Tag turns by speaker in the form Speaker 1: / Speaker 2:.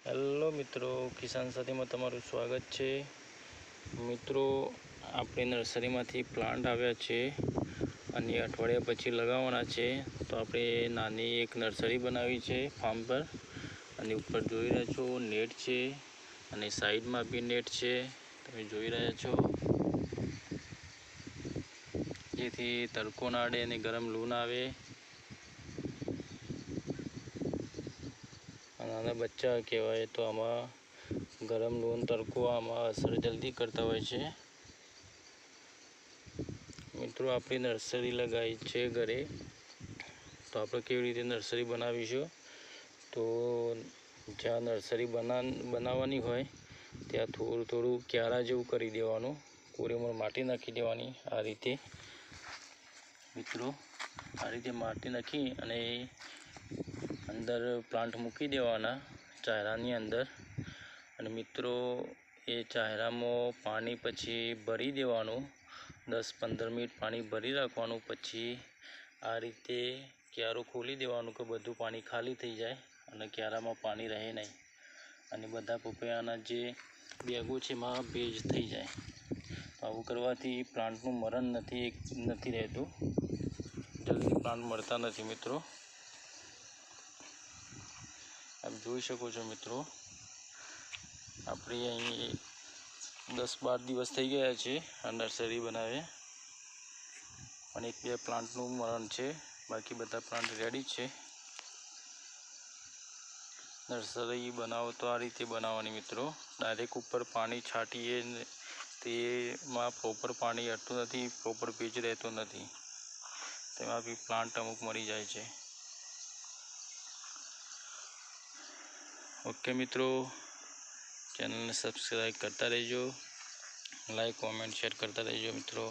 Speaker 1: Hello મિત્રો, કિસાન સાથીમાં તમારું સ્વાગત છે। મિત્રો, આપણે નર્સરીમાંથી પ્લાન્ટ આવ્યા છે અને અઠવાડિયા પછી લગાવવાના છે। તો આપણે નાની એક નર્સરી બનાવી છે ફાર્મ પર, અને ઉપર જોઈ રહ્યા છો નેટ છે અને સાઈડમાં બી નેટ છે, તમે જોઈ રહ્યા છો, જેથી તડકો ના અડે અને ગરમ લૂ ના આવે। નાના બચ્ચા કહેવાય તો આમાં ગરમ લૂન તડકો આમાં અસર જલ્દી કરતા હોય છે। મિત્રો, આપણી નર્સરી લગાવી છે ઘરે, તો આપણે કેવી રીતે નર્સરી બનાવીશું, તો જ્યાં નર્સરી બનાવવાની હોય ત્યાં થોડું થોડું ક્યારા જેવું કરી દેવાનું, કોરેમોર માટી નાખી દેવાની। આ રીતે મિત્રો, આ રીતે માટી નાખી અને અંદર પ્લાન્ટ મૂકી દેવાના ચાયરાની અંદર। અને મિત્રો, એ ચાયરામાં પાણી પછી ભરી દેવાનું, 10-15 મિનિટ પાણી ભરી રાખવાનું। પછી આ રીતે ક્યારું ખોલી દેવાનું કે બધું પાણી ખાલી થઈ જાય અને ક્યારામાં પાણી રહે નહીં, અને બધા પપૈયાના જે બેગો છે એમાં ભેજ થઈ જાય। આવું કરવાથી પ્લાન્ટનું મરણ નથી રહેતું, જલ્દી પ્લાન્ટ મળતા નથી। મિત્રો, આપ જોઈ શકો છો મિત્રો, આપણે અહીં 10-12 દિવસ થઈ ગયા છે આ નર્સરી બનાવે, અને 1-2 પ્લાન્ટનું મરણ છે, બાકી બધા પ્લાન્ટ રેડી છે। નર્સરી બનાવો તો આ રીતે બનાવવાની મિત્રો, ડાયરેક્ટ ઉપર પાણી છાંટીએ તેમાં પ્રોપર પાણી અડતું નથી, પ્રોપર ભેજ રહેતો નથી, તેમાં બી પ્લાન્ટ અમુક મરી જાય છે। ઓકે મિત્રો, ચેનલને સબસ્ક્રાઈબ કરતા રહેજો, લાઈક કોમેન્ટ શેર કરતા રહેજો મિત્રો।